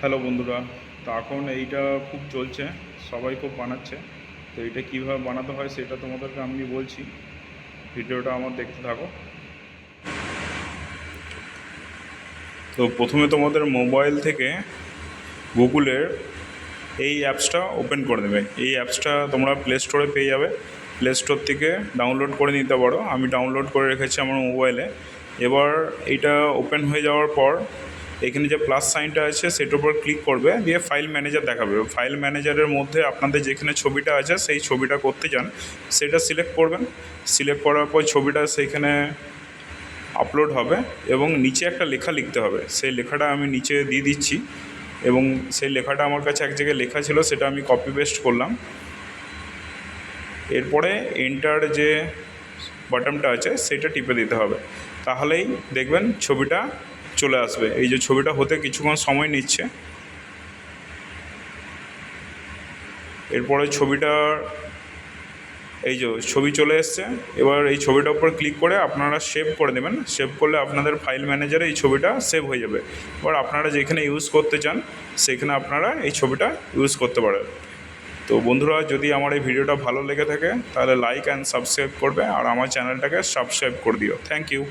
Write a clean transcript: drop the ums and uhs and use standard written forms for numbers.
Hello বন্ধুরা, তো এখন এইটা খুব চলছে, সবাই খুব বানাচ্ছে। তো এইটা কীভাবে বানাতে হয় সেটা তোমাদেরকে আমি বলছি, ভিডিওটা আমার দেখতে থাকো। তো প্রথমে তোমাদের মোবাইল থেকে গুগলের এই অ্যাপসটা ওপেন করে দেবে। এই অ্যাপসটা তোমরা প্লে স্টোরে পেয়ে যাবে, প্লে স্টোর থেকে ডাউনলোড করে নিতে পারো। আমি ডাউনলোড করে রেখেছি আমার মোবাইলে। এবার এইটা ওপেন হয়ে যাওয়ার পর এখানে যে প্লাস সাইনটা আছে সেটার উপর ক্লিক করবে, দিয়ে ফাইল ম্যানেজার দেখাবে। ফাইল ম্যানেজারের মধ্যে আপনাদের যেখানে ছবিটা আছে সেই ছবিটা করতে চান সেটা সিলেক্ট করবেন। সিলেক্ট করার পর ছবিটা সেইখানে আপলোড হবে এবং নিচে একটা লেখা লিখতে হবে। সেই লেখাটা আমি নিচে দিয়ে দিচ্ছি এবং সেই লেখাটা আমার কাছে এক জায়গায় লেখা ছিল, সেটা আমি কপি পেস্ট করলাম। এরপরে এন্টার যে বাটনটা আছে সেটা টিপে দিতে হবে, তাহলেই দেখবেন ছবিটা চলে আসবে। এই যে ছবিটা হতে কিছুক্ষণ সময় নিচ্ছে। এরপরে ছবিটার এই যে ছবি চলে এসছে। এবার এই ছবিটার উপর ক্লিক করে আপনারা সেভ করে দেবেন। সেভ করলে আপনাদের ফাইল ম্যানেজারে এই ছবিটা সেভ হয়ে যাবে। এবার আপনারা যেখানে ইউজ করতে চান সেখানে আপনারা এই ছবিটা ইউজ করতে পারেন। তো বন্ধুরা, যদি আমার এই ভিডিওটা ভালো লেগে থাকে তাহলে লাইক অ্যান্ড সাবস্ক্রাইব করবে আর আমার চ্যানেলটাকে সাবস্ক্রাইব করে দিও। Thank you.